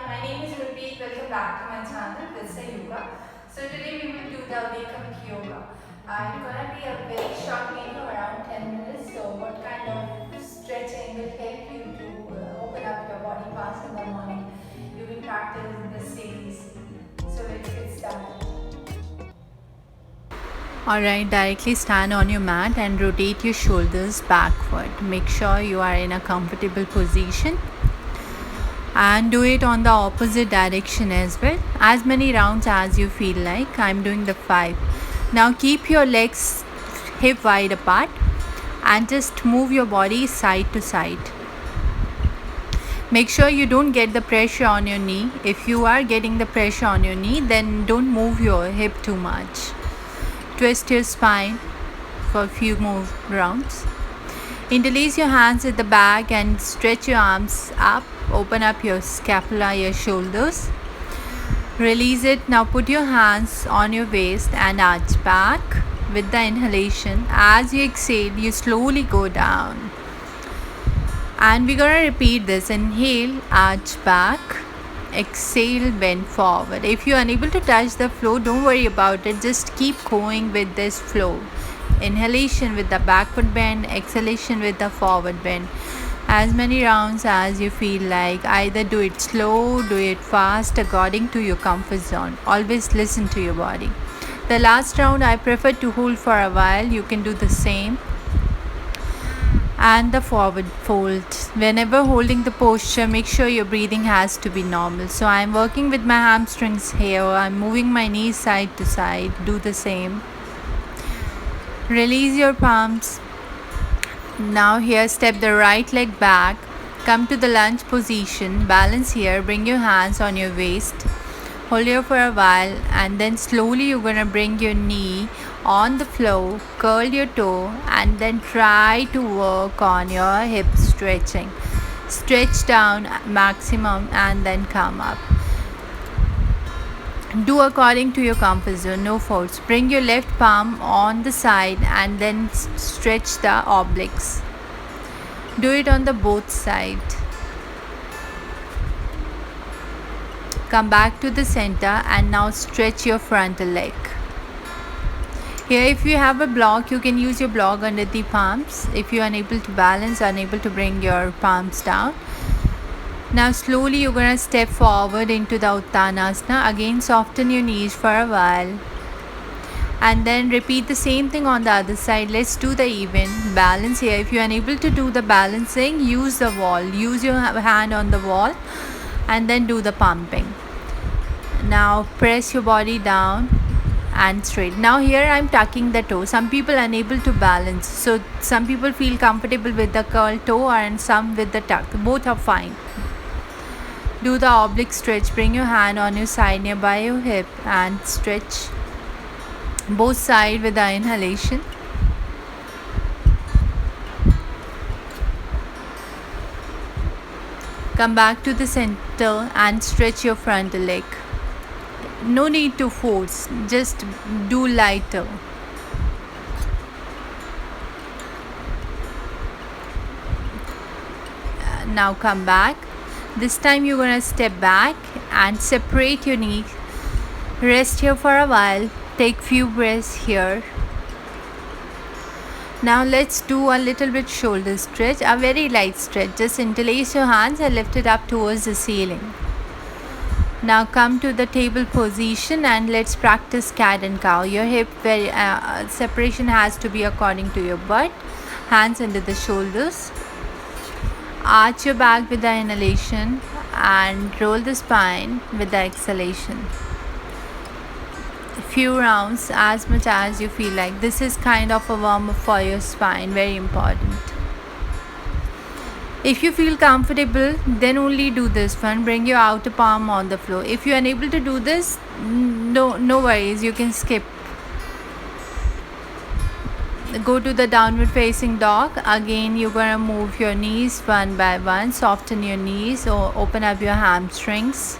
my name is Ruby. Welcome back to my channel, Vista Yoga. So today we will do the wake up yoga. It's gonna be a very short video, around 10 minutes. So what kind of stretching will help you to open up your body parts in the morning? You will practice in this series. So let's get started. Alright, directly stand on your mat and rotate your shoulders backward. Make sure you are in a comfortable position and do it on the opposite direction as well. As many rounds as you feel like. I'm doing the 5. Now keep your legs hip wide apart and just move your body side to side. Make sure you don't get the pressure on your knee. If you are getting the pressure on your knee, then don't move your hip too much. Twist your spine for a few more rounds. Interlace your hands at the back and stretch your arms up. Open up your scapula, your shoulders. Release it. Now put your hands on your waist and arch back with the inhalation. As you exhale, you slowly go down. And we're going to repeat this. Inhale, arch back. Exhale, bend forward. If you're unable to touch the floor, don't worry about it. Just keep going with this flow. Inhalation with the backward bend, exhalation with the forward bend. As many rounds as you feel like. Either do it slow, do it fast, according to your comfort zone. Always listen to your body. The last round I prefer to hold for a while. You can do the same. And the forward fold. Whenever holding the posture, make sure your breathing has to be normal. So I'm working with my hamstrings here. I'm moving my knees side to side. Do the same. Release your palms. Now here, step the right leg back. Come to the lunge position. Balance here. Bring your hands on your waist. Hold here for a while, and then slowly you're gonna bring your knee on the floor, curl your toe, and then try to work on your hip stretching. Stretch down maximum and then come up. Do according to your comfort zone, no force. Bring your left palm on the side and then stretch the obliques. Do it on the both sides. Come back to the center and now stretch your frontal leg. Here, if you have a block, you can use your block under the palms. If you are unable to balance, unable to bring your palms down. Now slowly you're going to step forward into the Uttanasana. Again, soften your knees for a while. And then repeat the same thing on the other side. Let's do the even. Balance here. If you're unable to do the balancing, use the wall. Use your hand on the wall and then do the pumping. Now press your body down and straight. Now here I'm tucking the toe. Some people are unable to balance, so some people feel comfortable with the curl toe and some with the tuck. Both are fine. Do the oblique stretch. Bring your hand on your side nearby your hip and stretch both sides with the inhalation. Come back to the center and stretch your frontal leg. No need to force, just do lighter. Now come back. This time you're going to step back and separate your knees. Rest here for a while. Take few breaths here. Now let's do a little bit shoulder stretch, a very light stretch. Just interlace your hands and lift it up towards the ceiling. Now come to the table position and let's practice cat and cow. Your hip separation has to be according to your butt. Hands under the shoulders. Arch your back with the inhalation and roll the spine with the exhalation. A few rounds, as much as you feel like. This is kind of a warm up for your spine, very important. If you feel comfortable, then only do this one. Bring your outer palm on the floor. If you are unable to do this, no worries, you can skip. Go to the downward facing dog. Again, you're going to move your knees one by one. Soften your knees or open up your hamstrings.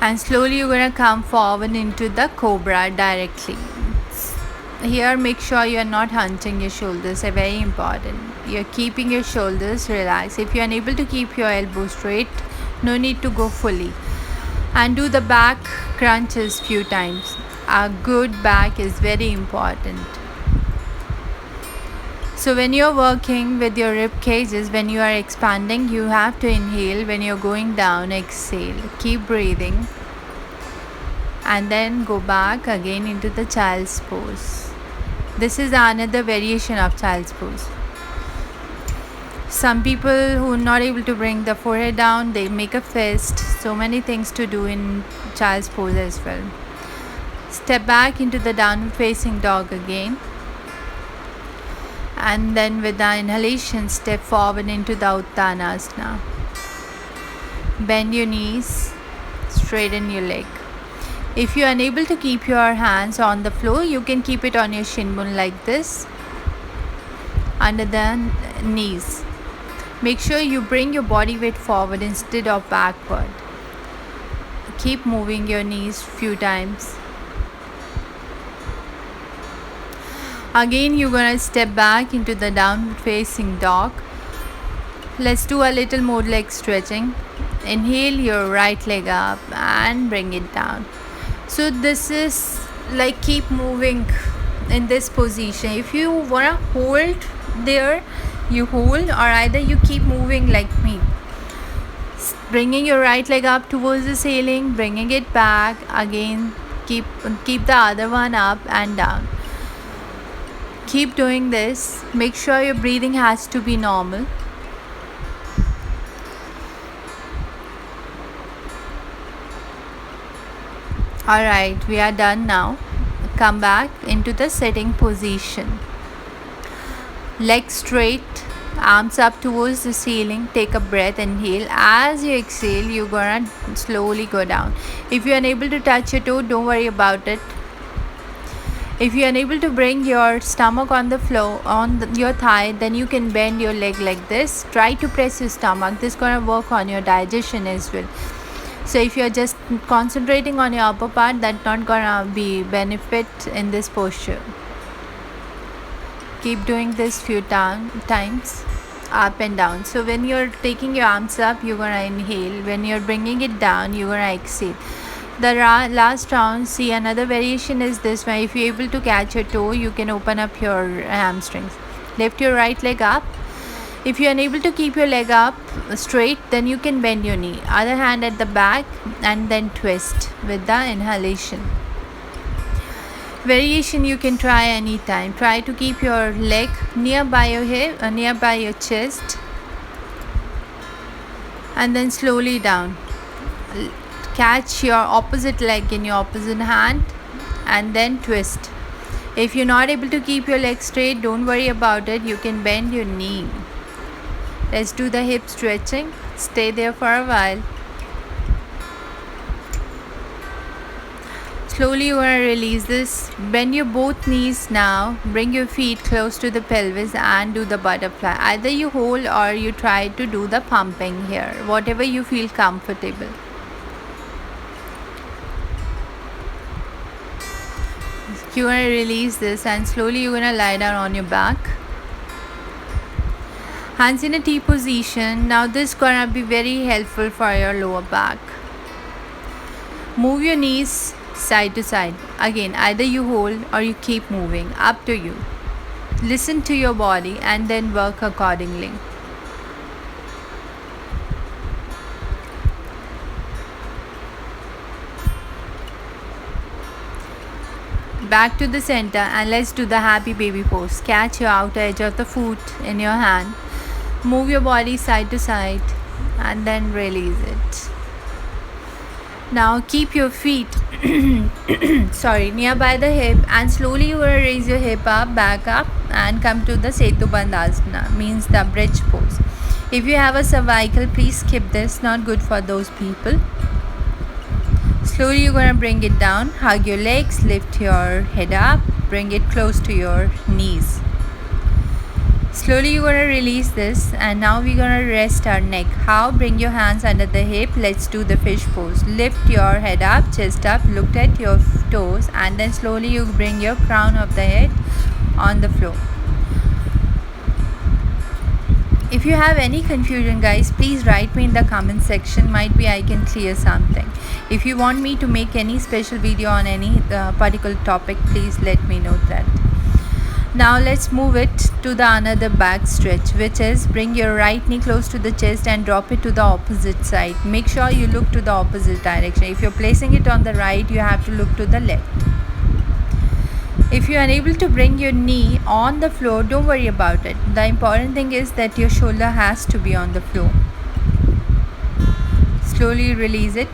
And slowly you're going to come forward into the cobra directly. Here, make sure you are not hunching your shoulders, are very important. You're keeping your shoulders relaxed. If you're unable to keep your elbows straight, no need to go fully. And do the back crunches few times. A good back is very important. So when you're working with your rib cages, when you are expanding, you have to inhale. When you're going down, exhale. Keep breathing. And then go back again into the child's pose. This is another variation of child's pose. Some people who are not able to bring the forehead down, they make a fist. So many things to do in child's pose as well. Step back into the downward facing dog again. And then with the inhalation, step forward into the Uttanasana. Bend your knees, straighten your leg. If you are unable to keep your hands on the floor, you can keep it on your shin bone like this, under the knees. Make sure you bring your body weight forward instead of backward. Keep moving your knees few times. Again, you're gonna step back into the downward facing dog. Let's do a little more leg stretching. Inhale your right leg up and bring it down. So this is like keep moving in this position. If you wanna hold there, you hold, or either you keep moving like me. Bringing your right leg up towards the ceiling, bringing it back again. Keep the other one up and down. Keep doing this. Make sure your breathing has to be normal. Alright, we are done now. Come back into the sitting position. Legs straight, arms up towards the ceiling. Take a breath, inhale. As you exhale, you're gonna slowly go down. If you're unable to touch your toe, don't worry about it. If you're unable to bring your stomach on the floor, your thigh, then you can bend your leg like this. Try to press your stomach. This is gonna work on your digestion as well. So if you're just concentrating on your upper part, that's not gonna be benefit in this posture. Keep doing this few times, up and down. So when you're taking your arms up, you're gonna inhale. When you're bringing it down, you're gonna exhale. The last round, see, another variation is this one. If you're able to catch your toe, you can open up your hamstrings. Lift your right leg up. If you're unable to keep your leg up straight, then you can bend your knee. Other hand at the back and then twist with the inhalation. Variation you can try anytime. Try to keep your leg nearby your hip, nearby your chest, and then slowly down. Catch your opposite leg in your opposite hand and then twist. If you're not able to keep your leg straight, don't worry about it. You can bend your knee. Let's do the hip stretching. Stay there for a while. Slowly you're going to release this. Bend your both knees now. Bring your feet close to the pelvis and do the butterfly. Either you hold or you try to do the pumping here. Whatever you feel comfortable. You're going to release this and slowly you're going to lie down on your back. Hands in a T position. Now this is going to be very helpful for your lower back. Move your knees side to side. Again, either you hold or you keep moving. Up to you. Listen to your body and then work accordingly. Back to the center and let's do the happy baby pose. Catch your outer edge of the foot in your hand. Move your body side to side and then release it. Now keep your feet nearby the hip and slowly you will raise your hip up, back up and come to the Setu Bandhasana, means the bridge pose. If you have a cervical, please skip this, not good for those people. Slowly you're going to bring it down, hug your legs, lift your head up, bring it close to your knees. Slowly you're gonna release this, and now we're gonna rest our neck. How? Bring your hands under the hip. Let's do the fish pose. Lift your head up, chest up, look at your toes, and then slowly you bring your crown of the head on the floor. If you have any confusion, guys, please write me in the comment section. Might be I can clear something. If you want me to make any special video on any particular topic, please let me know that. Now let's move it to the another back stretch, which is bring your right knee close to the chest and drop it to the opposite side. Make sure you look to the opposite direction. If you're placing it on the right, you have to look to the left. If you're unable to bring your knee on the floor, don't worry about it. The important thing is that your shoulder has to be on the floor. Slowly release it.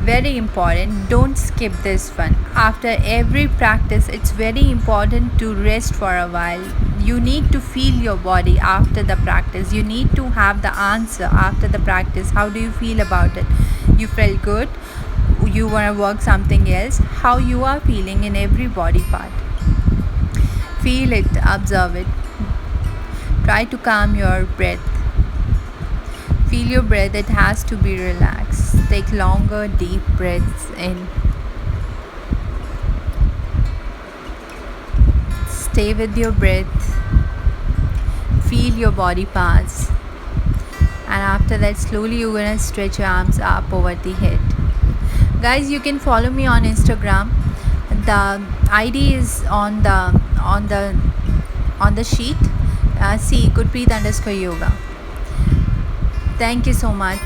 Very important, don't skip this one. After every practice, it's very important to rest for a while. You need to feel your body after the practice. You need to have the answer after the practice. How do you feel about it? You felt good? You want to work something else? How you are feeling in every body part. Feel it, observe it. Try to calm your breath. Feel your breath, it has to be relaxed. Take longer, deep breaths in. Stay with your breath. Feel your body parts. And after that, slowly you're gonna stretch your arms up over the head. Guys, you can follow me on Instagram. The ID is on the sheet. See Gurpreet_yoga. Thank you so much.